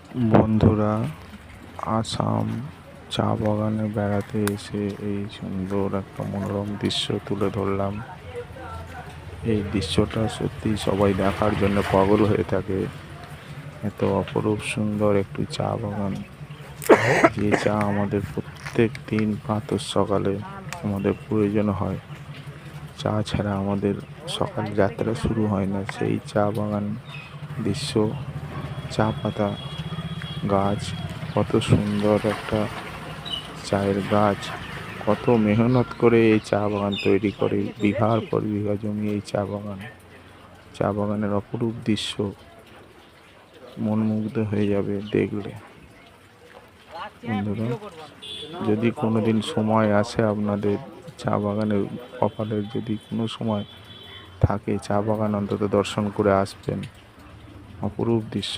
বন্ধুরা, আসাম চা বাগানে বেড়াতে এসে এই সুন্দর একটা মনোরম দৃশ্য তুলে ধরলাম। এই দৃশ্যটা সত্যি সবাই দেখার জন্য পাগল হয়ে থাকে। এত অপরূপ সুন্দর একটি চা বাগান, যে চা আমাদের প্রত্যেক দিন প্রাতঃ সকালে আমাদের প্রয়োজন হয়। চা ছাড়া আমাদের সকাল যাত্রা শুরু হয় না। সেই চা বাগান দৃশ্য, চা পাতা গাছ, কত সুন্দর একটা চায়ের গাছ, কত মেহনত করে এই চা বাগান তৈরি করে, বিঘার পর বিঘা জমি এই চা বাগান। চা বাগানের অপরূপ দৃশ্য মনমুগ্ধ হয়ে যাবে দেখলে। বন্ধুরা, যদি কোনোদিন সময় আসে আপনাদের চা বাগানের কপালের যদি কোনো সময় থাকে, চা বাগান অন্তত দর্শন করে আসবেন। অপরূপ দৃশ্য।